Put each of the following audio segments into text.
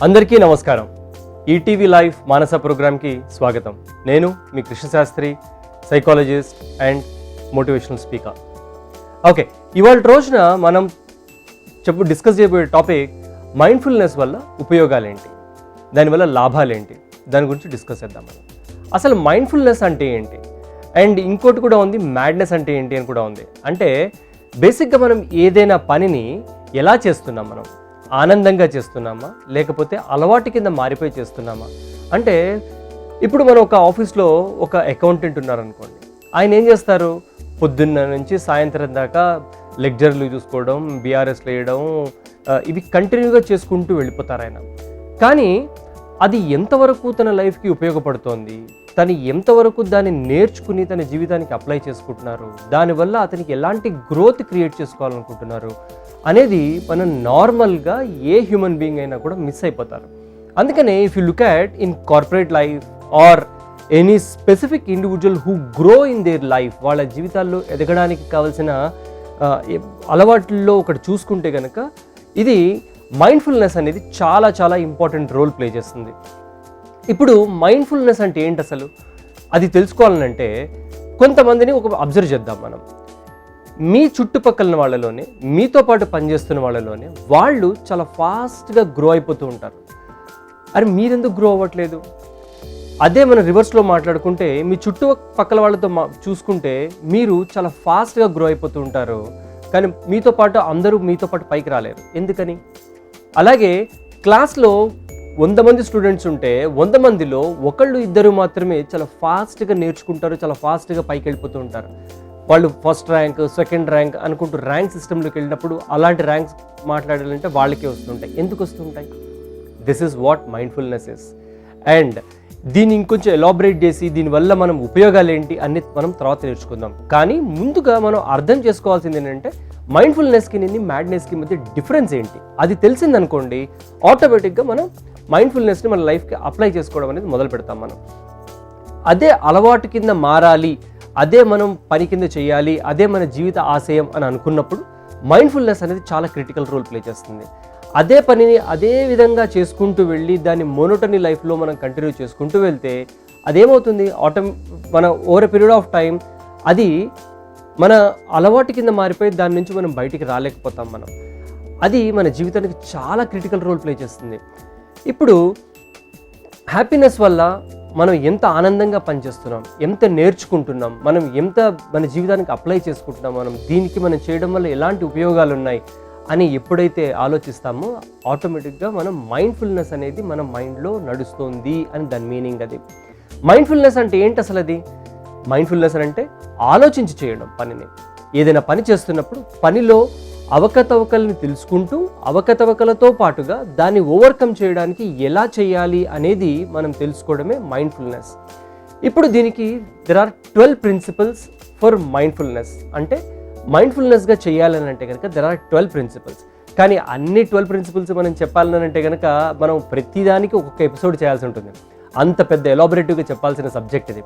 అందరికీ నమస్కారం. ETV live మానస ప్రోగ్రామ్కి స్వాగతం. నేను మీ Krishnasastri, psychologist and motivational speaker. Okay, ఇవాళ రోజున మనం డిస్కస్ చేయబోయే టాపిక్ మైండ్ఫుల్నెస్ వల్ల ఉపయోగాలేంటి, దానివల్ల లాభాలేంటి, దాని గురించి డిస్కస్ చేద్దాం. మనం అసలు మైండ్ఫుల్నెస్ అంటే ఏంటి, అండ్ ఇంకోటి కూడా ఉంది, మ్యాడ్నెస్ అంటే ఏంటి అని కూడా ఉంది. అంటే బేసిక్గా మనం ఏదైనా పనిని ఎలా చేస్తున్నాం, మనం ఆనందంగా చేస్తున్నామా లేకపోతే అలవాటు కింద మారిపోయి చేస్తున్నామా? అంటే ఇప్పుడు మనం ఒక ఆఫీస్లో ఒక అకౌంటెంట్ ఉన్నారనుకోండి, ఆయన ఏం చేస్తారు, పొద్దున్న నుంచి సాయంత్రం దాకా లెక్చర్లు చూసుకోవడం, బీఆర్ఎస్లు వేయడం, ఇవి కంటిన్యూగా చేసుకుంటూ వెళ్ళిపోతారు ఆయన. కానీ అది ఎంతవరకు తన లైఫ్కి ఉపయోగపడుతోంది, తను ఎంతవరకు దాన్ని నేర్చుకుని తన జీవితానికి అప్లై చేసుకుంటున్నారు, దానివల్ల అతనికి ఎలాంటి గ్రోత్ క్రియేట్ చేసుకోవాలనుకుంటున్నారు అనేది మనం నార్మల్గా ఏ హ్యూమన్ బీయింగ్ అయినా కూడా మిస్ అయిపోతారు. అందుకనే if you look at in corporate life or any specific individual who grow in their life, వాళ్ళ జీవితాల్లో ఎదగడానికి కావాల్సిన అలవాట్లలో ఒకటి చూసుకుంటే కనుక ఇది మైండ్ఫుల్నెస్ అనేది చాలా చాలా ఇంపార్టెంట్ రోల్ ప్లే చేస్తుంది. ఇప్పుడు మైండ్ఫుల్నెస్ అంటే ఏంటి అసలు, అది తెలుసుకోవాలంటే కొంతమందిని ఒక అబ్జర్వ్ చేద్దాం మనం. మీ చుట్టుపక్కల వాళ్ళలోనే, మీతో పాటు పనిచేస్తున్న వాళ్ళలోనే వాళ్ళు చాలా ఫాస్ట్గా గ్రో అయిపోతూ ఉంటారు. అరే మీరెందుకు గ్రో అవ్వట్లేదు? అదే మనం రివర్స్లో మాట్లాడుకుంటే, మీ చుట్టుపక్కల వాళ్ళతో చూసుకుంటే మీరు చాలా ఫాస్ట్గా గ్రో అయిపోతూ ఉంటారు, కానీ మీతో పాటు అందరూ మీతో పాటు పైకి రాలేరు. ఎందుకని? అలాగే క్లాస్లో 100 మంది స్టూడెంట్స్ ఉంటే 100 మందిలో ఒకళ్ళు ఇద్దరు మాత్రమే చాలా ఫాస్ట్గా నేర్చుకుంటారు, చాలా ఫాస్ట్గా పైకి వెళ్ళిపోతూ ఉంటారు. వాళ్ళు ఫస్ట్ ర్యాంక్, సెకండ్ ర్యాంక్ అనుకుంటూ ర్యాంక్ సిస్టంలోకి వెళ్ళినప్పుడు అలాంటి ర్యాంక్స్ మాట్లాడాలంటే వాళ్ళకే వస్తుంటాయి. ఎందుకు వస్తుంటాయి? This is what mindfulness is. And దీన్ని ఇంకొంచెం ఎలాబరేట్ చేసి దీనివల్ల మనం ఉపయోగాలు ఏంటి అన్ని మనం తర్వాత నేర్చుకుందాం. కానీ ముందుగా మనం అర్థం చేసుకోవాల్సింది ఏంటంటే మైండ్ఫుల్నెస్కి మ్యాడ్నెస్కి మధ్య డిఫరెన్స్ ఏంటి. అది తెలిసిందనుకోండి, ఆటోమేటిక్గా మనం మైండ్ఫుల్నెస్ని మన లైఫ్కి అప్లై చేసుకోవడం అనేది మొదలు పెడతాం. మనం అదే అలవాటు కింద మారాలి, అదే మనం పని కింద చేయాలి, అదే మన జీవిత ఆశయం అని అనుకున్నప్పుడు మైండ్ఫుల్నెస్ అనేది చాలా క్రిటికల్ రోల్ ప్లే చేస్తుంది. అదే పనిని అదే విధంగా చేసుకుంటూ వెళ్ళి దాన్ని మోనోటనీ లైఫ్లో మనం కంటిన్యూ చేసుకుంటూ వెళ్తే అదేమవుతుంది, మన over a period of time అది మన అలవాటు కింద మారిపోయి దాని నుంచి మనం బయటికి రాలేకపోతాం. అది మన జీవితానికి చాలా క్రిటికల్ రోల్ ప్లే చేస్తుంది. ఇప్పుడు హ్యాపీనెస్ వల్ల మనం ఎంత ఆనందంగా పనిచేస్తున్నాం, ఎంత నేర్చుకుంటున్నాం, మనం ఎంత మన జీవితానికి అప్లై చేసుకుంటున్నాం, దీనికి మనం చేయడం వల్ల ఎలాంటి ఉపయోగాలు ఉన్నాయి అని ఎప్పుడైతే ఆలోచిస్తామో ఆటోమేటిక్గా మనం మైండ్ఫుల్నెస్ అనేది మన మైండ్లో నడుస్తుంది అని దాని మీనింగ్. అది మైండ్ఫుల్నెస్ అంటే ఏంటి అసలు? అది మైండ్ఫుల్నెస్ అంటే ఆలోచించి చేయడం. పనిని ఏదైనా పని చేస్తున్నప్పుడు పనిలో అవకతవకల్ని తెలుసుకుంటూ అవకతవకలతో పాటుగా దాన్ని ఓవర్కమ్ చేయడానికి ఎలా చేయాలి అనేది మనం తెలుసుకోవడమే మైండ్ఫుల్నెస్. ఇప్పుడు దీనికి there are 12 principles for mindfulness. అంటే మైండ్ఫుల్నెస్గా చేయాలని అంటే కనుక దెర్ ఆర్ 12 ప్రిన్సిపల్స్. కానీ అన్ని 12 ప్రిన్సిపల్స్ మనం చెప్పాలని అంటే కనుక మనం ప్రతిదానికి ఒక్కొక్క ఎపిసోడ్ చేయాల్సి ఉంటుంది. అంత పెద్ద ఎలాబరేటివ్గా చెప్పాల్సిన సబ్జెక్ట్ ఇది.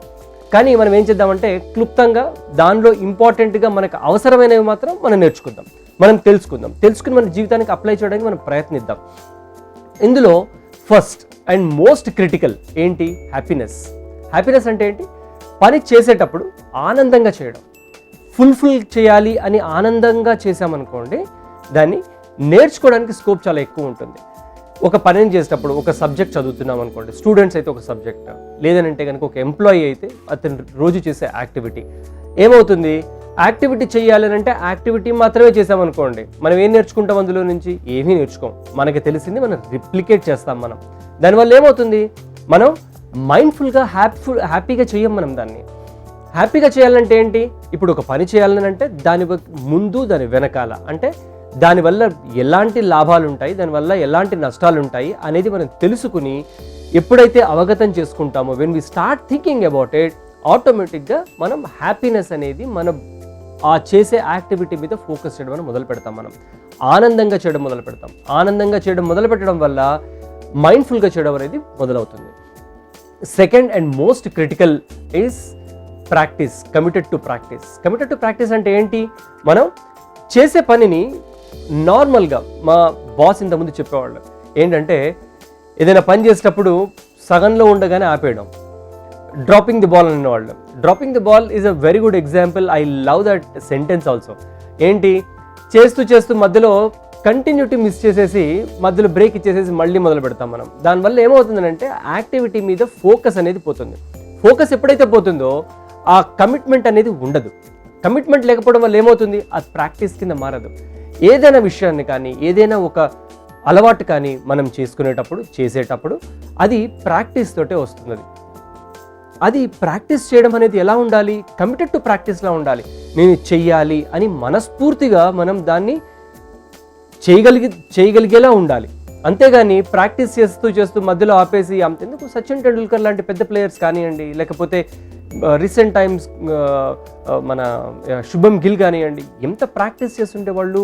కానీ మనం ఏం చేద్దామంటే క్లుప్తంగా దానిలో ఇంపార్టెంట్గా మనకు అవసరమైనవి మాత్రం మనం నేర్చుకుందాం, మనం తెలుసుకుని మన జీవితానికి అప్లై చేయడానికి మనం ప్రయత్నిద్దాం. ఇందులో ఫస్ట్ అండ్ మోస్ట్ క్రిటికల్ ఏంటి? హ్యాపీనెస్. హ్యాపీనెస్ అంటే ఏంటి? పని చేసేటప్పుడు ఆనందంగా చేయడం, ఫుల్ఫిల్ చేయాలి అని ఆనందంగా చేసామనుకోండి, దాన్ని నేర్చుకోవడానికి స్కోప్ చాలా ఎక్కువ ఉంటుంది. ఒక పనిని చేసేటప్పుడు ఒక సబ్జెక్ట్ చదువుతున్నాం అనుకోండి, స్టూడెంట్స్ అయితే ఒక సబ్జెక్ట్, లేదనంటే కనుక ఒక ఎంప్లాయీ అయితే అతను రోజు చేసే యాక్టివిటీ ఏమవుతుంది, యాక్టివిటీ చేయాలని అంటే యాక్టివిటీ మాత్రమే చేసామనుకోండి, మనం ఏం నేర్చుకుంటాం? అందులో నుంచి ఏమీ నేర్చుకోం. మనకి తెలిసింది మనం రిప్లికేట్ చేస్తాం. దానివల్ల ఏమవుతుంది, మనం మైండ్ఫుల్గా హ్యాపీగా చేయం. దాన్ని హ్యాపీగా చేయాలంటే ఏంటి? ఇప్పుడు ఒక పని చేయాలని అంటే దాని ముందు దాని వెనకాల, అంటే దానివల్ల ఎలాంటి లాభాలు ఉంటాయి, దానివల్ల ఎలాంటి నష్టాలు ఉంటాయి అనేది మనం తెలుసుకుని ఎప్పుడైతే అవగతం చేసుకుంటామో, when we start thinking about it, ఆటోమేటిక్గా మనం హ్యాపీనెస్ అనేది మనం ఆ చేసే యాక్టివిటీ మీద ఫోకస్ చేయడం అని మొదలు పెడతాం. మనం ఆనందంగా చేయడం మొదలు పెడతాం. ఆనందంగా చేయడం మొదలు పెట్టడం వల్ల మైండ్ఫుల్గా చేయడం అనేది మొదలవుతుంది. Second and most critical is practice. Committed to practice అంటే ఏంటి? మనం చేసే పనిని నార్మల్గా మా బాస్ ఇంతకుముందు చెప్పేవాళ్ళు ఏంటంటే, ఏదైనా పని చేసేటప్పుడు సగంలో ఉండగానే ఆపేయడం, డ్రాపింగ్ ది బాల్ అనేవాళ్ళు. Dropping the ball is a very good example. I love that sentence also. ఏంటి, చేస్తూ చేస్తూ మధ్యలో కంటిన్యూటీ మిస్ చేసేసి మధ్యలో బ్రేక్ ఇచ్చేసేసి మళ్ళీ మొదలు పెడతాం మనం. దానివల్ల ఏమవుతుందంటే యాక్టివిటీ మీద ఫోకస్ అనేది పోతుంది. ఫోకస్ ఎప్పుడైతే పోతుందో ఆ కమిట్మెంట్ అనేది ఉండదు. కమిట్మెంట్ లేకపోవడం వల్ల ఏమవుతుంది, అది ప్రాక్టీస్ కింద మారదు. ఏదైనా విషయాన్ని కానీ, ఏదైనా ఒక అలవాటు కానీ మనం చేసేటప్పుడు అది ప్రాక్టీస్ తోటే వస్తుంది. అది ప్రాక్టీస్ చేయడం అనేది ఎలా ఉండాలి, కమిటెడ్ టు ప్రాక్టీస్లా ఉండాలి. నేను చెయ్యాలి అని మనస్ఫూర్తిగా మనం దాన్ని చేయగలిగేలా ఉండాలి. అంతేగాని ప్రాక్టీస్ చేస్తూ మధ్యలో ఆపేసి అంతెందుకు. సచిన్ టెండూల్కర్ లాంటి పెద్ద ప్లేయర్స్ కానివ్వండి, లేకపోతే రీసెంట్ టైమ్స్ మన శుభం గిల్ కానివ్వండి, ఎంత ప్రాక్టీస్ చేస్తుంటే వాళ్ళు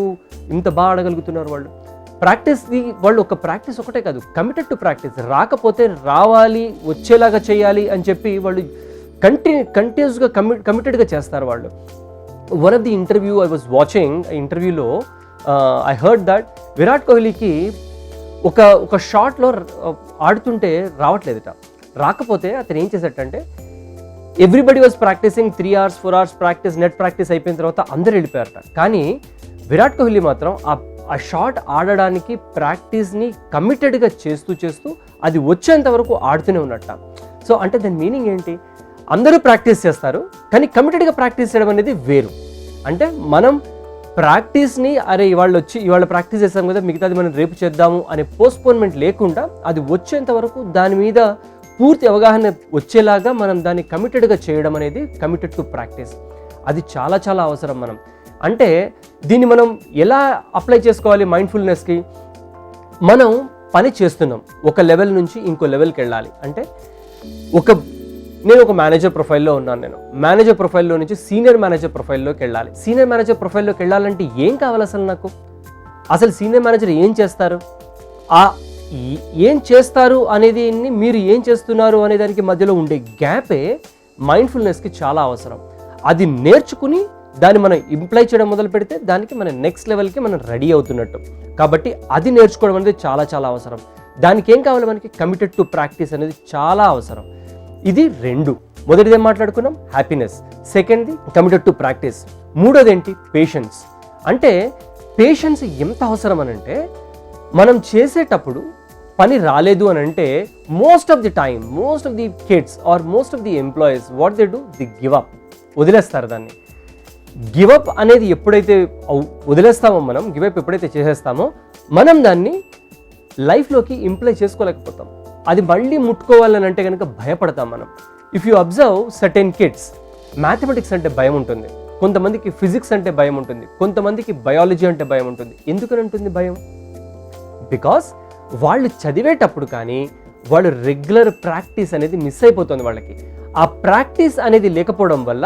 ఇంత బాగా ఆడగలుగుతున్నారు. వాళ్ళు ఒక ప్రాక్టీస్ ఒకటే కాదు, కమిటెడ్ టు ప్రాక్టీస్. రాకపోతే రావాలి, వచ్చేలాగా చేయాలి అని చెప్పి వాళ్ళు కంటిన్యూస్గా కమిటెడ్గా చేస్తారు వాళ్ళు. One of the interview I was watching, ఇంటర్వ్యూలో ఐ హర్డ్ దట్ విరాట్ కోహ్లీకి ఒక షాట్లో ఆడుతుంటే రావట్లేదట. రాకపోతే అతను ఏం చేసేటంటే, everybody was practising 3 hours 4 hours practice, net practice అయిపోయిన తర్వాత అందరూ వెళ్ళిపోయారట. కానీ విరాట్ కోహ్లీ మాత్రం ఆ షాట్ ఆడడానికి ప్రాక్టీస్ని కమిటెడ్గా చేస్తూ అది వచ్చేంత వరకు ఆడుతూనే ఉన్నట్ట. సో అంటే దాని మీనింగ్ ఏంటి, అందరూ ప్రాక్టీస్ చేస్తారు కానీ కమిటెడ్గా ప్రాక్టీస్ చేయడం అనేది వేరు. అంటే మనం ప్రాక్టీస్ని ఇవాళ ప్రాక్టీస్ చేస్తాం కదా, మిగతాది మనం రేపు చేద్దాము అనే పోస్ట్పోన్మెంట్ లేకుండా అది వచ్చేంత వరకు దాని మీద పూర్తి అవగాహన వచ్చేలాగా మనం దాన్ని కమిటెడ్గా చేయడం అనేది కమిటెడ్ టు ప్రాక్టీస్. అది చాలా చాలా అవసరం. అంటే దీన్ని మనం ఎలా అప్లై చేసుకోవాలి మైండ్ఫుల్నెస్కి? మనం పని చేస్తున్నాం, ఒక లెవెల్ నుంచి ఇంకో లెవెల్కి వెళ్ళాలి. అంటే నేను ఒక మేనేజర్ ప్రొఫైల్లో ఉన్నాను. నేను మేనేజర్ ప్రొఫైల్లో నుంచి సీనియర్ మేనేజర్ ప్రొఫైల్లోకి వెళ్ళాలి. సీనియర్ మేనేజర్ ప్రొఫైల్లోకి వెళ్ళాలంటే ఏం కావాలి అసలు సీనియర్ మేనేజర్ ఏం చేస్తారు, ఏం చేస్తారు అనేది, మీరు ఏం చేస్తున్నారు అనే దానికి మధ్యలో ఉండే గ్యాపే మైండ్ఫుల్నెస్కి చాలా అవసరం. అది నేర్చుకుని దాన్ని మనం ఇంప్లై చేయడం మొదలు పెడితే దానికి మన నెక్స్ట్ లెవెల్కి మనం రెడీ అవుతున్నట్టు. కాబట్టి అది నేర్చుకోవడం అనేది చాలా చాలా అవసరం. దానికి ఏం కావాలి, మనకి కమిటెడ్ టు ప్రాక్టీస్ అనేది చాలా అవసరం. ఇది 2. మొదటిది ఏం మాట్లాడుకున్నాం, హ్యాపీనెస్. సెకండ్ది కమిటెడ్ టు ప్రాక్టీస్. మూడోది ఏంటి, పేషెన్స్. అంటే పేషెన్స్ ఎంత అవసరం అనంటే, మనం చేసేటప్పుడు పని రాలేదు అని అంటే most of the kids or most of the employees what they do, the give up, వదిలేస్తారు దాన్ని. గివ్ అప్ అనేది ఎప్పుడైతే వదిలేస్తామో, మనం గివ్ అప్ ఎప్పుడైతే చేసేస్తామో మనం దాన్ని లైఫ్లోకి ఇంప్లై చేసుకోలేకపోతాం. అది మళ్ళీ ముట్టుకోవాలని అంటే కనుక భయపడతాం మనం. If you observe certain kids, mathematics అంటే భయం ఉంటుంది, కొంతమందికి ఫిజిక్స్ అంటే భయం ఉంటుంది, కొంతమందికి బయాలజీ అంటే భయం ఉంటుంది. ఎందుకని ఉంటుంది భయం? బికాస్ వాళ్ళు చదివేటప్పుడు కానీ వాళ్ళు రెగ్యులర్ ప్రాక్టీస్ అనేది మిస్ అయిపోతుంది వాళ్ళకి. ఆ ప్రాక్టీస్ అనేది లేకపోవడం వల్ల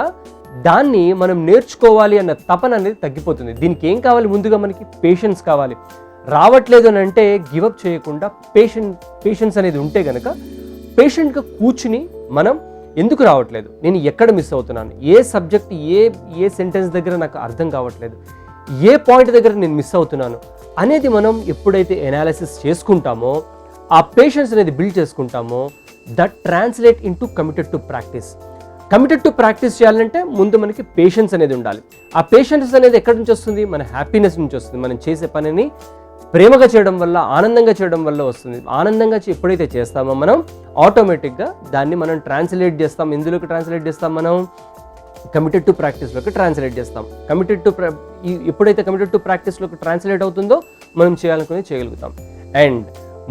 దాన్ని మనం నేర్చుకోవాలి అన్న తపన అనేది తగ్గిపోతుంది. దీనికి ఏం కావాలి, ముందుగా మనకి పేషెన్స్ కావాలి. రావట్లేదు అని అంటే గివప్ చేయకుండా పేషెన్స్ అనేది ఉంటే కనుక పేషెంట్గా కూర్చుని మనం ఎందుకు రావట్లేదు, నేను ఎక్కడ మిస్ అవుతున్నాను, ఏ సబ్జెక్ట్ ఏ సెంటెన్స్ దగ్గర నాకు అర్థం కావట్లేదు, ఏ పాయింట్ దగ్గర నేను మిస్ అవుతున్నాను అనేది మనం ఎప్పుడైతే ఎనాలిసిస్ చేసుకుంటామో, ఆ పేషెన్స్ అనేది బిల్డ్ చేసుకుంటామో, that translate into committed to practice. Committed to practice చేయాలంటే ముందు మనకి పేషెన్స్ అనేది ఉండాలి. ఆ పేషెన్స్ అనేది ఎక్కడి నుంచి వస్తుంది, మన హ్యాపీనెస్ నుంచి వస్తుంది. మనం చేసే పనిని ప్రేమగా చేయడం వల్ల, ఆనందంగా చేయడం వల్ల వస్తుంది. ఆనందంగా ఎప్పుడైతే చేస్తామో మనం ఆటోమేటిక్గా దాన్ని మనం ట్రాన్స్లేట్ చేస్తాం. ఎందులోకి ట్రాన్స్లేట్ చేస్తాం, మనం కమిటెడ్ టు ప్రాక్టీస్లోకి ట్రాన్స్లేట్ చేస్తాం. ఎప్పుడైతే కమిటెడ్ టు ప్రాక్టీస్లోకి ట్రాన్స్లేట్ అవుతుందో మనం చేయాలనుకుని చేయగలుగుతాం. And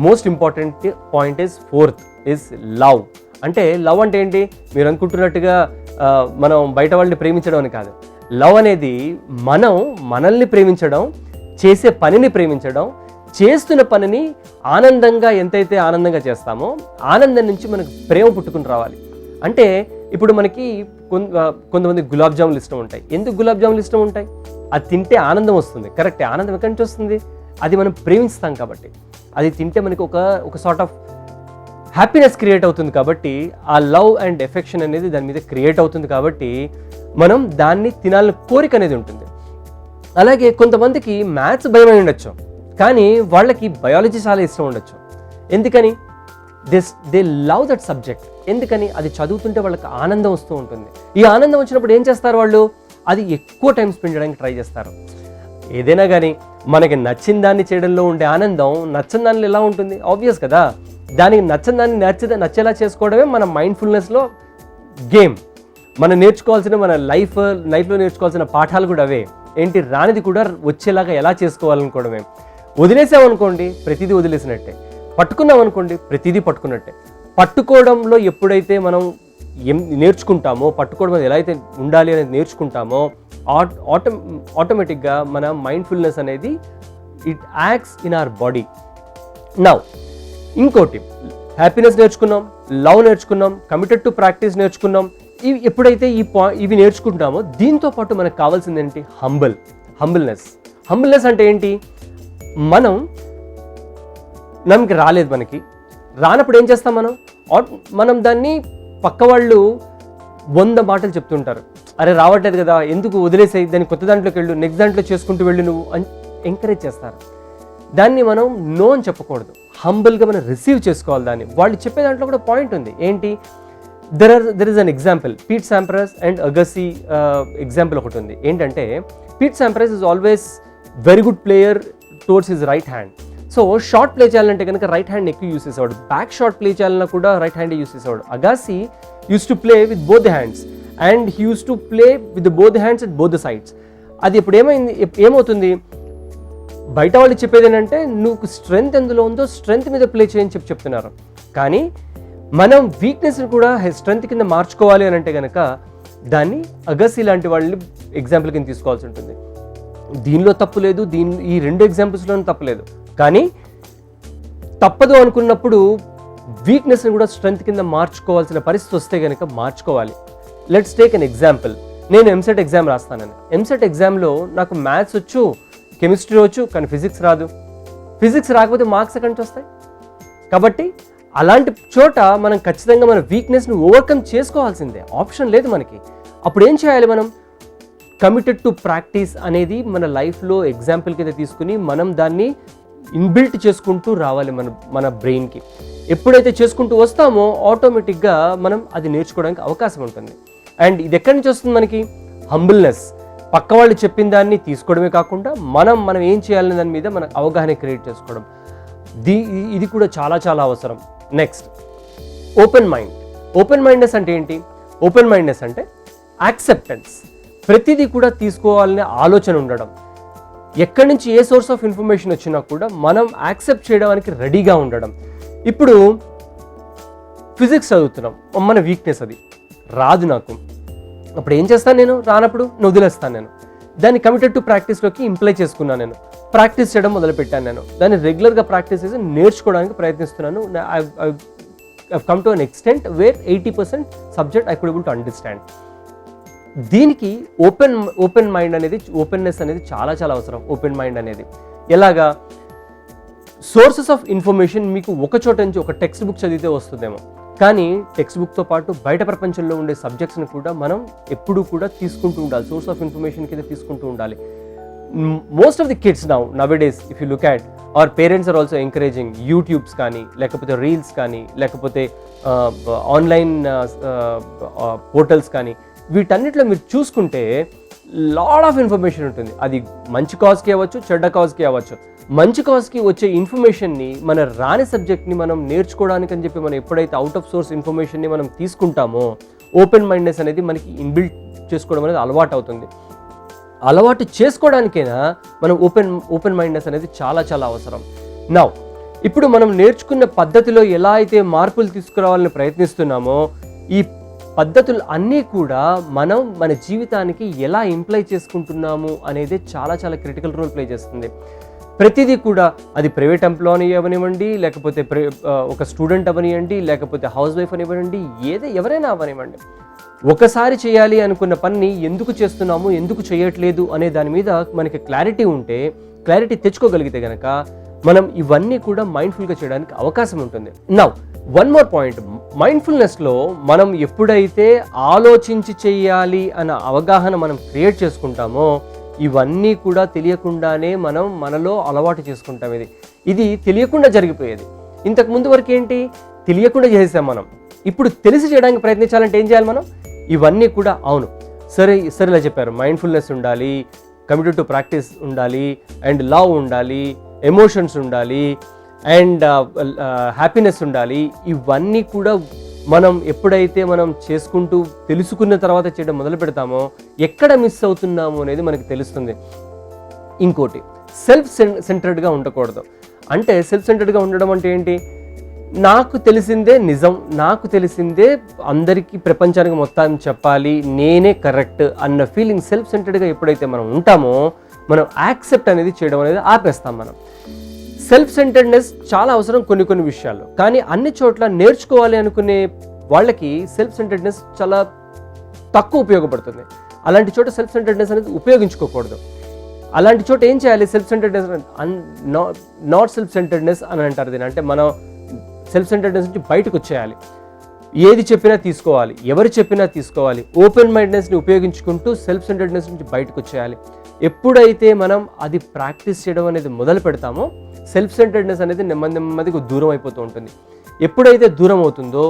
most important point is 4th is love. అంటే లవ్ అంటే ఏంటి, మీరు అనుకుంటున్నట్టుగా మనం బయట వాళ్ళని ప్రేమించడం అని కాదు. లవ్ అనేది మనల్ని ప్రేమించడం, చేసే పనిని ప్రేమించడం, చేస్తున్న పనిని ఆనందంగా ఎంతైతే ఆనందంగా చేస్తామో ఆనందం నుంచి మనకు ప్రేమ పుట్టుకుని రావాలి. అంటే ఇప్పుడు మనకి కొంతమంది గులాబ్ జాములు ఇష్టం ఉంటాయి. ఎందుకు గులాబ్ జాములు ఇష్టం ఉంటాయి, అది తింటే ఆనందం వస్తుంది. కరెక్టే, ఆనందం ఎక్కడి నుంచి వస్తుంది, అది మనం ప్రేమిస్తాం కాబట్టి. అది తింటే మనకి ఒక సార్ట్ ఆఫ్ హ్యాపీనెస్ క్రియేట్ అవుతుంది. కాబట్టి ఆ లవ్ అండ్ ఎఫెక్షన్ అనేది దాని మీద క్రియేట్ అవుతుంది. కాబట్టి మనం దాన్ని తినాలని కోరిక అనేది ఉంటుంది. అలాగే కొంతమందికి మ్యాథ్స్ భయం అయి ఉండొచ్చు, కానీ వాళ్ళకి బయాలజీ చాలా ఇష్టం ఉండొచ్చు. ఎందుకని, దే లవ్ దట్ సబ్జెక్ట్. ఎందుకని? అది చదువుతుంటే వాళ్ళకి ఆనందం వస్తూ ఉంటుంది. ఈ ఆనందం వచ్చినప్పుడు ఏం చేస్తారు వాళ్ళు? అది ఎక్కువ టైం స్పెండ్ చేయడానికి ట్రై చేస్తారు. ఏదైనా కానీ మనకి నచ్చిన దాన్ని చేయడంలో ఉండే ఆనందం నచ్చని దానిలో ఎలా ఉంటుంది? ఆబ్వియస్ కదా. దానికి నచ్చని దాన్ని నచ్చేలా చేసుకోవడమే మన మైండ్ఫుల్నెస్లో గేమ్. మనం నేర్చుకోవాల్సిన మన లైఫ్లో నేర్చుకోవాల్సిన పాఠాలు కూడా అవే. ఏంటి? రానిది కూడా వచ్చేలాగా ఎలా చేసుకోవాలనుకోవడమే. వదిలేసామనుకోండి ప్రతిదీ వదిలేసినట్టే, పట్టుకున్నాం అనుకోండి ప్రతిదీ పట్టుకున్నట్టే. పట్టుకోవడంలో ఎప్పుడైతే మనం నేర్చుకుంటామో, పట్టుకోవడం ఎలా అయితే ఉండాలి అనేది నేర్చుకుంటామో, ఆటోమేటిక్గా మన మైండ్ఫుల్నెస్ అనేది it acts in our body. Now ఇంకోటి, హ్యాపీనెస్ నేర్చుకున్నాం, లవ్ నేర్చుకున్నాం, కమిటెడ్ టు ప్రాక్టీస్ నేర్చుకున్నాం. ఎప్పుడైతే ఇవి నేర్చుకుంటామో దీంతో పాటు మనకు కావాల్సింది ఏంటి? హంబుల్నెస్ అంటే ఏంటి? మనకి రాలేదు, రానప్పుడు ఏం చేస్తాం మనం దాన్ని పక్క వాళ్ళు 100 మాటలు చెప్తుంటారు. అరే రావట్లేదు కదా, ఎందుకు వదిలేసాయి, దాన్ని కొత్త దాంట్లోకి వెళ్ళు, నెక్స్ట్ దాంట్లో చేసుకుంటూ వెళ్ళు నువ్వు అని ఎంకరేజ్ చేస్తారు. దాన్ని మనం నో అని చెప్పకూడదు, హంబుల్గా మనం రిసీవ్ చేసుకోవాలి దాన్ని. వాళ్ళు చెప్పే దాంట్లో కూడా పాయింట్ ఉంది. ఏంటి? There is an example, Pete Sampras and Agassi example ఒకటి ఉంది. ఏంటంటే Pete Sampras is always very good player towards his right hand. So shot play చేయాలంటే కనుక రైట్ హ్యాండ్ ఎక్కువ యూస్ చేసేవాడు, బ్యాక్ షార్ట్ ప్లే చేయాలన్నా కూడా రైట్ హ్యాండ్ యూస్ చేసేవాడు. Agassi used to play with both the hands and he used to play with both the hands at both the sides. అది ఇప్పుడు ఏమవుతుంది? బయట వాళ్ళు చెప్పేది ఏంటంటే నువ్వు స్ట్రెంగ్త్ ఎందులో ఉందో స్ట్రెంగ్త్ మీద ప్లే చేయని చెప్తున్నారు. కానీ మనం వీక్నెస్ని కూడా స్ట్రెంగ్త్ కింద మార్చుకోవాలి అని అంటే కనుక దాన్ని అగసీ లాంటి వాళ్ళని ఎగ్జాంపుల్ కింద తీసుకోవాల్సి ఉంటుంది. దీనిలో తప్పు లేదు, ఈ 2 ఎగ్జాంపుల్స్లోనూ తప్పలేదు. కానీ తప్పదు అనుకున్నప్పుడు వీక్నెస్ని కూడా స్ట్రెంగ్త్ కింద మార్చుకోవాల్సిన పరిస్థితి వస్తే కనుక మార్చుకోవాలి. Let's take an example. నేను ఎంసెట్ ఎగ్జామ్ రాస్తానని. ఎంసెట్ ఎగ్జామ్లో నాకు మ్యాథ్స్ వచ్చు, కెమిస్ట్రీ వచ్చు, కానీ ఫిజిక్స్ రాదు. ఫిజిక్స్ రాకపోతే మార్క్స్ ఎక్కడి నుంచి వస్తాయి? కాబట్టి అలాంటి చోట మనం ఖచ్చితంగా మన వీక్నెస్ని ఓవర్కమ్ చేసుకోవాల్సిందే, ఆప్షన్ లేదు మనకి. అప్పుడు ఏం చేయాలి? మనం కమిటెడ్ టు ప్రాక్టీస్ అనేది మన లైఫ్లో ఎగ్జాంపుల్ కింద తీసుకుని మనం దాన్ని ఇన్బిల్ట్ చేసుకుంటూ రావాలి మన బ్రెయిన్కి. ఎప్పుడైతే చేసుకుంటూ వస్తామో ఆటోమేటిక్గా మనం అది నేర్చుకోవడానికి అవకాశం ఉంటుంది. అండ్ ఇది ఎక్కడి నుంచి వస్తుంది మనకి? హంబుల్నెస్. పక్క వాళ్ళు చెప్పిన దాన్ని తీసుకోవడమే కాకుండా మనం ఏం చేయాలనే దాని మీద మన అవగాహన క్రియేట్ చేసుకోవడం, ఇది కూడా చాలా చాలా అవసరం. నెక్స్ట్, ఓపెన్ మైండ్నెస్ అంటే ఏంటి? ఓపెన్ మైండ్నెస్ అంటే యాక్సెప్టెన్స్. ప్రతిదీ కూడా తీసుకోవాలనే ఆలోచన ఉండడం. ఎక్కడి నుంచి ఏ సోర్స్ ఆఫ్ ఇన్ఫర్మేషన్ వచ్చినా కూడా మనం యాక్సెప్ట్ చేయడానికి రెడీగా ఉండడం. ఇప్పుడు ఫిజిక్స్ చదువుతున్నాం, మన వీక్నెస్ అది రాదు నాకు, అప్పుడు ఏం చేస్తాను? నేను రానప్పుడు వదిలేస్తాను. నేను దాన్ని కమిటెడ్ టు ప్రాక్టీస్లోకి ఇంప్లై చేసుకున్నాను. నేను ప్రాక్టీస్ చేయడం మొదలుపెట్టాను. నేను దాన్ని రెగ్యులర్గా ప్రాక్టీస్ చేసి నేర్చుకోవడానికి ప్రయత్నిస్తున్నాను. I come to an extent where 80% subject I could able to understand. దీనికి ఓపెన్నెస్ అనేది చాలా చాలా అవసరం. ఓపెన్ మైండ్ అనేది ఎలాగా? సోర్సెస్ ఆఫ్ ఇన్ఫర్మేషన్ మీకు ఒక చోట నుంచి ఒక టెక్స్ట్ బుక్ చదివితే వస్తుందేమో, కానీ టెక్స్ట్ బుక్తో పాటు బయట ప్రపంచంలో ఉండే సబ్జెక్ట్స్ని కూడా మనం ఎప్పుడూ కూడా తీసుకుంటూ ఉండాలి, సోర్స్ ఆఫ్ ఇన్ఫర్మేషన్ కింద తీసుకుంటూ ఉండాలి. Most of the kids nowadays if you look at, our parents are also encouraging YouTubes కానీ, లేకపోతే రీల్స్ కానీ, లేకపోతే ఆన్లైన్ పోర్టల్స్ కానీ, వీటన్నిటిలో మీరు చూసుకుంటే లాట్ ఆఫ్ ఇన్ఫర్మేషన్ ఉంటుంది. అది మంచి కాజ్కి అవ్వచ్చు, చెడ్డ కాజ్కి అవ్వచ్చు. మంచి కాజ్కి వచ్చే ఇన్ఫర్మేషన్ని, మన రాని సబ్జెక్ట్ని మనం నేర్చుకోవడానికి అని చెప్పి మనం ఎప్పుడైతే అవుట్ ఆఫ్ సోర్స్ ఇన్ఫర్మేషన్ని మనం తీసుకుంటామో ఓపెన్ మైండ్నెస్ అనేది మనకి ఇన్బిల్ట్ చేసుకోవడం అనేది అలవాటు అవుతుంది. అలవాటు చేసుకోవడానికైనా మనం ఓపెన్ మైండ్నెస్ అనేది చాలా చాలా అవసరం. నౌ ఇప్పుడు మనం నేర్చుకున్న పద్ధతిలో ఎలా అయితే మార్పులు తీసుకురావాలని ప్రయత్నిస్తున్నామో ఈ పద్ధతులు అన్నీ కూడా మనం మన జీవితానికి ఎలా ఇంప్లై చేసుకుంటున్నాము అనేది చాలా చాలా క్రిటికల్ రోల్ ప్లే చేస్తుంది. ప్రతిదీ కూడా అది ప్రైవేట్ ఎంప్లాయీ అవనివ్వండి, లేకపోతే ఒక స్టూడెంట్ అవనివ్వండి, లేకపోతే హౌస్ వైఫ్ అనివ్వండి, ఎవరైనా అవనివ్వండి, ఒకసారి చేయాలి అనుకున్న పని ఎందుకు చేస్తున్నాము, ఎందుకు చేయట్లేదు అనే దాని మీద మనకి క్లారిటీ తెచ్చుకోగలిగితే కనుక మనం ఇవన్నీ కూడా మైండ్ఫుల్గా చేయడానికి అవకాశం ఉంటుంది. నౌ వన్ మోర్ పాయింట్, మైండ్ఫుల్నెస్లో మనం ఎప్పుడైతే ఆలోచించి చేయాలి అన్న అవగాహన మనం క్రియేట్ చేసుకుంటామో ఇవన్నీ కూడా తెలియకుండానే మనలో అలవాటు చేసుకుంటాం. ఇది తెలియకుండా జరిగిపోయేది. ఇంతకు ముందు వరకు ఏంటి, తెలియకుండా చేసేసాం మనం. ఇప్పుడు తెలిసి చేయడానికి ప్రయత్నించాలంటే ఏం చేయాలి మనం? ఇవన్నీ కూడా అవును సరే ఇలా చెప్పారు, మైండ్ఫుల్నెస్ ఉండాలి, కమిటెడ్ టు ప్రాక్టీస్ ఉండాలి, అండ్ లవ్ ఉండాలి, ఎమోషన్స్ ఉండాలి, అండ్ హ్యాపీనెస్ ఉండాలి. ఇవన్నీ కూడా మనం ఎప్పుడైతే మనం చేసుకుంటూ తెలుసుకున్న తర్వాత చేయడం మొదలు పెడతామో ఎక్కడ మిస్ అవుతున్నాము అనేది మనకి తెలుస్తుంది. ఇంకోటి, సెల్ఫ్ సెంటర్డ్గా ఉండకూడదు. అంటే సెల్ఫ్ సెంటర్డ్గా ఉండడం అంటే ఏంటి? నాకు తెలిసిందే నిజం, నాకు తెలిసిందే అందరికీ ప్రపంచానికి మొత్తం చెప్పాలి, నేనే కరెక్ట్ అన్న ఫీలింగ్ సెల్ఫ్ సెంటర్డ్గా ఎప్పుడైతే మనం ఉంటామో మనం యాక్సెప్ట్ అనేది చేయడం అనేది ఆపేస్తాం మనం. సెల్ఫ్ సెంటర్డ్నెస్ చాలా అవసరం కొన్ని విషయాల్లో, కానీ అన్ని చోట్ల నేర్చుకోవాలి అనుకునే వాళ్ళకి సెల్ఫ్ సెంటర్డ్నెస్ చాలా తక్కువ ఉపయోగపడుతుంది. అలాంటి చోట సెల్ఫ్ సెంటర్డ్నెస్ అనేది ఉపయోగించుకోకూడదు. అలాంటి చోట ఏం చేయాలి? Self centredness not self centredness అని అంటారు దీని. అంటే మనం సెల్ఫ్ సెంటర్డ్నెస్ నుంచి బయటకు వచ్చేయాలి. ఏది చెప్పినా తీసుకోవాలి, ఎవరు చెప్పినా తీసుకోవాలి. ఓపెన్ మైండ్నెస్ని ఉపయోగించుకుంటూ సెల్ఫ్ సెంటర్డ్నెస్ నుంచి బయటకు వచ్చేయాలి. ఎప్పుడైతే మనం అది ప్రాక్టీస్ చేయడం అనేది మొదలు పెడతామో సెల్ఫ్ సెంటర్డ్నెస్ అనేది నెమ్మదిగా దూరం అయిపోతూ ఉంటుంది. ఎప్పుడైతే దూరం అవుతుందో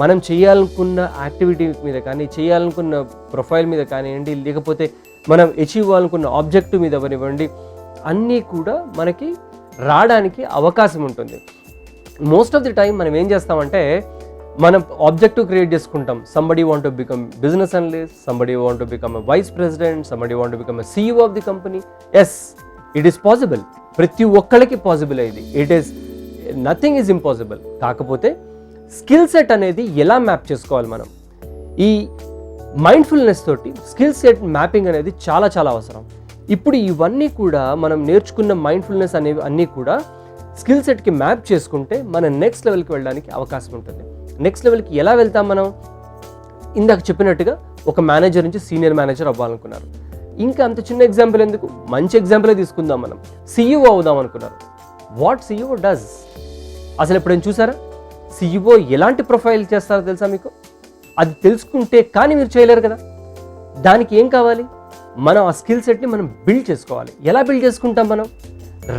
మనం చేయాలనుకున్న యాక్టివిటీ మీద కానీ, చేయాలనుకున్న ప్రొఫైల్ మీద కానివ్వండి, లేకపోతే మనం అచీవ్ అవ్వాలనుకున్న ఆబ్జెక్టివ్ మీద అవనివ్వండి, అన్నీ కూడా మనకి రావడానికి అవకాశం ఉంటుంది. మోస్ట్ ఆఫ్ ది టైం మనం ఏం చేస్తామంటే మనం ఆబ్జెక్టివ్ క్రియేట్ చేసుకుంటాం. Somebody want to become business analyst, somebody want to become a vice president, somebody want to become a CEO of the company. Yes, it is possible. ప్రతి ఒక్కళ్ళకి possible అయింది. Nothing is impossible. కాకపోతే skill set అనేది ఎలా map చేసుకోవాలి మనం? ఈ mindfulness తోటి స్కిల్ సెట్ మ్యాపింగ్ అనేది చాలా అవసరం. ఇప్పుడు ఇవన్నీ కూడా మనం నేర్చుకున్న మైండ్ఫుల్నెస్ అనేవి అన్నీ కూడా స్కిల్ సెట్కి మ్యాప్ చేసుకుంటే మనం నెక్స్ట్ లెవెల్కి వెళ్ళడానికి అవకాశం ఉంటుంది. నెక్స్ట్ లెవెల్కి ఎలా వెళ్తాం మనం? ఇందాక చెప్పినట్టుగా ఒక మేనేజర్ నుంచి సీనియర్ మేనేజర్ అవ్వాలనుకున్నారు. ఇంకా అంత చిన్న ఎగ్జాంపుల్ ఎందుకు, మంచి ఎగ్జాంపులే తీసుకుందాం. మనం CEO అవుదాం అనుకున్నారు. What CEO does? అసలు ఎప్పుడైనా చూసారా? CEO ఎలాంటి ప్రొఫైల్ చేస్తారో తెలుసా మీకు? అది తెలుసుకుంటే కానీ మీరు చేయలేరు కదా. దానికి ఏం కావాలి? మనం ఆ స్కిల్ సెట్ని మనం బిల్డ్ చేసుకోవాలి. ఎలా బిల్డ్ చేసుకుంటాం? మనం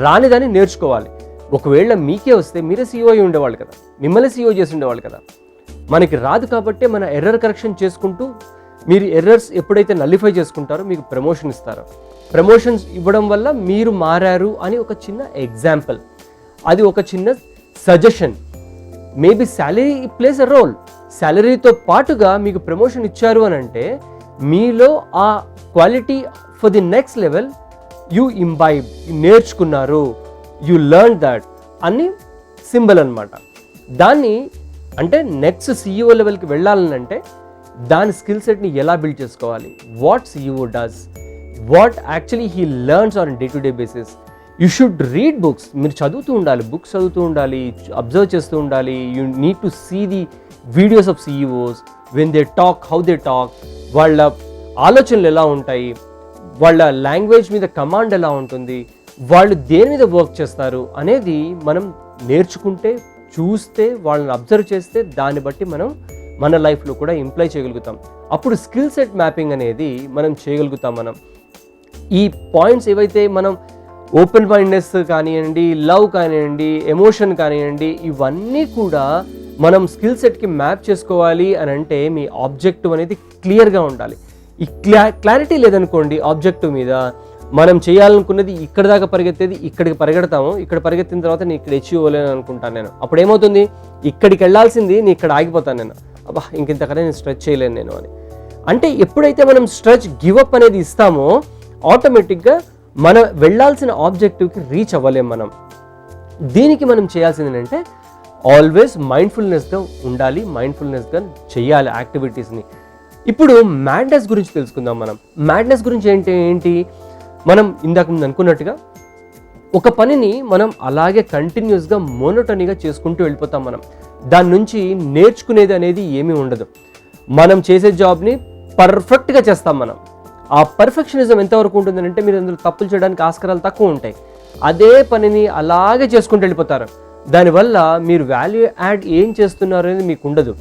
రానిదాన్ని నేర్చుకోవాలి. ఒకవేళ మీకే వస్తే మీరే CEO అయి ఉండేవాళ్ళు కదా, మిమ్మల్ని CEO చేసి ఉండేవాళ్ళు కదా. మనకి రాదు కాబట్టి మన ఎర్రర్ కరెక్షన్ చేసుకుంటూ, మీరు ఎర్రర్స్ ఎప్పుడైతే నల్లిఫై చేసుకుంటారో మీకు ప్రమోషన్ ఇస్తారు. ప్రమోషన్స్ ఇవ్వడం వల్ల మీరు మారారు అని ఒక చిన్న ఎగ్జాంపుల్, అది ఒక చిన్న suggestion. Maybe salary plays a role. శాలరీతో పాటుగా మీకు ప్రమోషన్ ఇచ్చారు అని అంటే మీలో ఆ quality for the next level you imbibe, నేర్చుకున్నారు, యూ లెర్న్ దట్ అని సింబల్ అనమాట. దాన్ని అంటే నెక్స్ట్ CEO లెవెల్కి వెళ్ళాలనంటే దాని స్కిల్ సెట్ని ఎలా బిల్డ్ చేసుకోవాలి? What CEO does, what actually he learns on day to day basis. You should read books. మీరు చదువుతూ ఉండాలి, బుక్స్ చదువుతూ ఉండాలి, అబ్జర్వ్ చేస్తూ ఉండాలి. You need to see the videos of CEOs when they talk, how they talk, వాళ్ళ ఆలోచనలు ఎలా ఉంటాయి, వాళ్ళ లాంగ్వేజ్ మీద కమాండ్ ఎలా ఉంటుంది, వాళ్ళు దేని మీద వర్క్ చేస్తారు అనేది మనం నేర్చుకుంటే, చూస్తే, వాళ్ళని అబ్జర్వ్ చేస్తే దాన్ని బట్టి మనం మన లైఫ్లో కూడా ఇంప్లై చేయగలుగుతాం. అప్పుడు స్కిల్ సెట్ మ్యాపింగ్ అనేది మనం చేయగలుగుతాం. మనం ఈ పాయింట్స్ ఏవైతే మనం ఓపెన్ మైండ్నెస్ కానివ్వండి, లవ్ కానివ్వండి, ఎమోషన్ కానివ్వండి, ఇవన్నీ కూడా మనం స్కిల్ సెట్కి మ్యాప్ చేసుకోవాలి అని అంటే మీ ఆబ్జెక్టివ్ అనేది క్లియర్గా ఉండాలి. ఈ క్లారిటీ లేదనుకోండి ఆబ్జెక్టివ్ మీద, మనం చేయాలనుకున్నది ఇక్కడ దాకా పరిగెత్తేది ఇక్కడికి పరిగెడతాము, ఇక్కడ పరిగెత్తిన తర్వాత నేను ఇక్కడ అచీవ్ అవ్వలేను అనుకుంటాను నేను. అప్పుడు ఏమవుతుంది? ఇక్కడికి వెళ్ళాల్సింది నేను ఇక్కడ ఆగిపోతాను నేను. అబ్బా ఇంకింతకన్నా నేను స్ట్రెచ్ చేయలేను నేను అని. అంటే ఎప్పుడైతే మనం స్ట్రెచ్ గివప్ అనేది ఇస్తామో ఆటోమేటిక్గా మనం వెళ్ళాల్సిన ఆబ్జెక్టివ్కి రీచ్ అవ్వలేం మనం. దీనికి మనం చేయాల్సింది ఏంటంటే ఆల్వేస్ మైండ్ఫుల్నెస్గా ఉండాలి, మైండ్ఫుల్నెస్గా చేయాలి యాక్టివిటీస్ని. ఇప్పుడు మ్యాడ్నెస్ గురించి తెలుసుకుందాం మనం. మ్యాడ్నెస్ గురించి ఏంటి? మనం ఇందాక ముందు అనుకున్నట్టుగా ఒక పనిని మనం అలాగే కంటిన్యూస్గా మోనోటనీగా చేసుకుంటూ వెళ్ళిపోతాం. మనం దాని నుంచి నేర్చుకునేది అనేది ఏమీ ఉండదు. మనం చేసే జాబ్ని పర్ఫెక్ట్గా చేస్తాం మనం. ఆ పర్ఫెక్షనిజం ఎంతవరకు ఉంటుందంటే మీరు అందులో తప్పులు చేయడానికి ఆస్కారాలు తక్కువ ఉంటాయి. అదే పనిని అలాగే చేసుకుంటూ వెళ్ళిపోతారు. దానివల్ల మీరు వాల్యూ యాడ్ ఏం చేస్తున్నారు అనేది మీకు ఉండదు.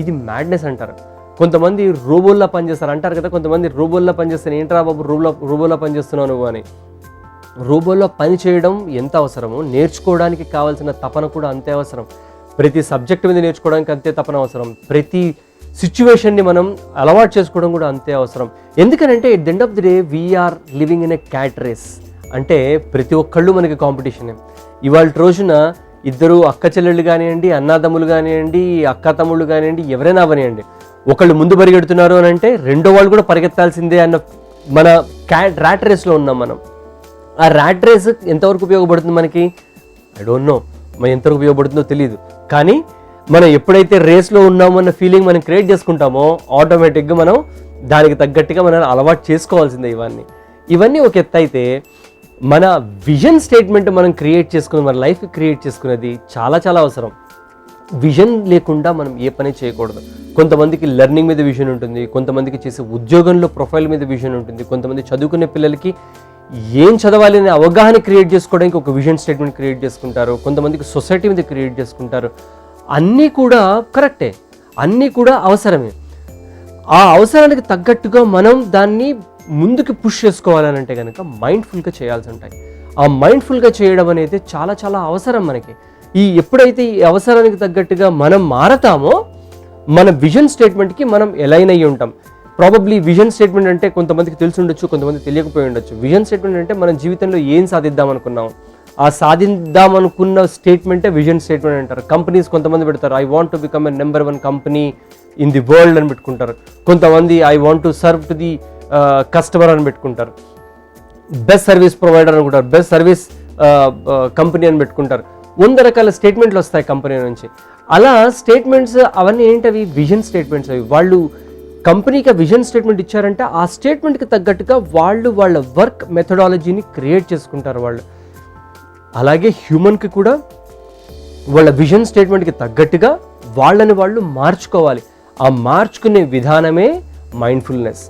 ఇది మ్యాడ్నెస్ అంటారు. కొంతమంది రోబోల్లా పనిచేస్తారు అంటారు కదా, కొంతమంది రోబోల్లా పనిచేస్తాను, ఏంట్రా బాబు రోబోల్లా పనిచేస్తున్నావు నువ్వు అని. రోబోల్లో పని చేయడం ఎంత అవసరమో నేర్చుకోవడానికి కావాల్సిన తపన కూడా అంతే అవసరం. ప్రతి సబ్జెక్ట్ మీద నేర్చుకోవడానికి అంతే తపన అవసరం, ప్రతి సిచ్యువేషన్ని మనం అలవాటు చేసుకోవడం కూడా అంతే అవసరం. ఎందుకనంటే at the end of the day we are living in a cat race. అంటే ప్రతి ఒక్కళ్ళు మనకి కాంపిటీషనే. ఇవాళ రోజున ఇద్దరు అక్క చెల్లెళ్ళు కానివ్వండి, అన్నాతమ్ములు కానివ్వండి, అక్క తమ్ముళ్ళు కానివ్వండి, ఎవరైనా అవనివ్వండి, ఒకళ్ళు ముందు పరిగెడుతున్నారు అని అంటే రెండో వాళ్ళు కూడా పరిగెత్తాల్సిందే అన్న మన ర్యాట్ రేస్లో ఉన్నాం మనం. ఆ ర్యాట్ రేస్ ఎంతవరకు ఉపయోగపడుతుంది మనకి? ఐ డోంట్ నో, మనం ఎంతవరకు ఉపయోగపడుతుందో తెలియదు. కానీ మనం ఎప్పుడైతే రేస్లో ఉన్నామన్న ఫీలింగ్ మనం క్రియేట్ చేసుకుంటామో ఆటోమేటిక్గా మనం దానికి తగ్గట్టుగా మనం అలవాటు చేసుకోవాల్సిందే. ఇవన్నీ ఒక ఎత్తు అయితే, మన విజన్ స్టేట్మెంట్ మనం క్రియేట్ చేసుకుని మన లైఫ్ క్రియేట్ చేసుకునేది చాలా చాలా అవసరం. విజన్ లేకుండా మనం ఏ పని చేయకూడదు. కొంతమందికి లెర్నింగ్ మీద విజన్ ఉంటుంది, కొంతమందికి చేసే ఉద్యోగంలో ప్రొఫైల్ మీద విజన్ ఉంటుంది, కొంతమంది చదువుకునే పిల్లలకి ఏం చదవాలి అనే అవగాహన క్రియేట్ చేసుకోవడానికి ఒక విజన్ స్టేట్మెంట్ క్రియేట్ చేసుకుంటారు, కొంతమందికి సొసైటీ మీద క్రియేట్ చేసుకుంటారు. అన్నీ కూడా కరెక్టే, అన్నీ కూడా అవసరమే. ఆ అవసరానికి తగ్గట్టుగా మనం దాన్ని ముందుకు పుష్ చేసుకోవాలని అంటే కనుక మైండ్ఫుల్గా చేయాల్సి ఉంటాయి. ఆ మైండ్ఫుల్గా చేయడం అనేది చాలా చాలా అవసరం మనకి. ఎప్పుడైతే ఈ అవసరానికి తగ్గట్టుగా మనం మారతామో మన విజన్ స్టేట్మెంట్కి మనం ఎలైన్ అయ్యి ఉంటాం. ప్రాబబ్లీ విజన్ స్టేట్మెంట్ అంటే కొంతమందికి తెలిసి ఉండొచ్చు, కొంతమంది తెలియకపోయి ఉండొచ్చు. విజన్ స్టేట్మెంట్ అంటే మన జీవితంలో ఏం సాధిద్దాం అనుకున్నాం, ఆ సాధిద్దాం అనుకున్న స్టేట్మెంటే విజన్ స్టేట్మెంట్ అంటారు. కంపెనీస్ కొంతమంది పెడతారు, I want to become a number 1 company in the world అని పెట్టుకుంటారు. కొంతమంది I want to serve to the customer అని పెట్టుకుంటారు. బెస్ట్ సర్వీస్ ప్రొవైడర్ అనుకుంటారు, బెస్ట్ సర్వీస్ కంపెనీ అని పెట్టుకుంటారు. 100 రకాల స్టేట్మెంట్లు వస్తాయి కంపెనీ నుంచి. అలా స్టేట్మెంట్స్ అవన్నీ ఏంటవి? Vision statements. అవి వాళ్ళు కంపెనీకి విజన్ స్టేట్మెంట్ ఇచ్చారంటే ఆ స్టేట్మెంట్కి తగ్గట్టుగా వాళ్ళు వాళ్ళ వర్క్ మెథడాలజీని క్రియేట్ చేసుకుంటారు వాళ్ళు. అలాగే హ్యూమన్కి కూడా వాళ్ళ విజన్ స్టేట్మెంట్కి తగ్గట్టుగా వాళ్ళని వాళ్ళు మార్చుకోవాలి. ఆ మార్చుకునే విధానమే మైండ్ఫుల్నెస్.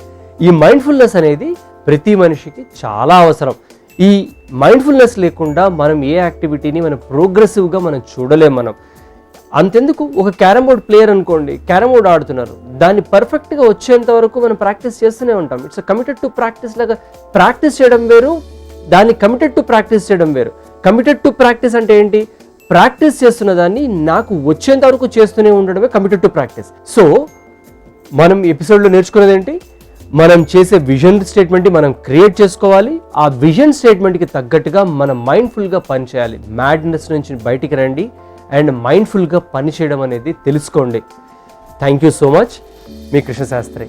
ఈ మైండ్ఫుల్నెస్ అనేది ప్రతి మనిషికి చాలా అవసరం. ఈ మైండ్ఫుల్నెస్ లేకుండా మనం ఏ యాక్టివిటీని మనం ప్రోగ్రెసివ్గా మనం చూడలేం. మనం అంతెందుకు, ఒక క్యారమ్ బోర్డ్ ప్లేయర్ అనుకోండి, క్యారమ్ బోర్డ్ ఆడుతున్నారు, దాన్ని పర్ఫెక్ట్గా వచ్చేంత వరకు మనం ప్రాక్టీస్ చేస్తూనే ఉంటాం. It's committed to practice. లాగా ప్రాక్టీస్ చేయడం వేరు, దాన్ని కమిటెడ్ టు ప్రాక్టీస్ చేయడం వేరు. కమిటెడ్ టు ప్రాక్టీస్ అంటే ఏంటి? ప్రాక్టీస్ చేస్తున్న దాన్ని నాకు వచ్చేంత వరకు చేస్తూనే ఉండడమే కమిటెడ్ టు ప్రాక్టీస్. సో మనం ఎపిసోడ్లో నేర్చుకునేది ఏంటి? మనం చేసే విజన్ స్టేట్మెంట్ని మనం క్రియేట్ చేసుకోవాలి. ఆ విజన్ స్టేట్మెంట్కి తగ్గట్టుగా మనం మైండ్ఫుల్గా పనిచేయాలి. మ్యాడ్నెస్ నుంచి బయటికి రండి అండ్ మైండ్ఫుల్గా పనిచేయడం అనేది తెలుసుకోండి. Thank you so much. మీ కృష్ణశాస్త్రి.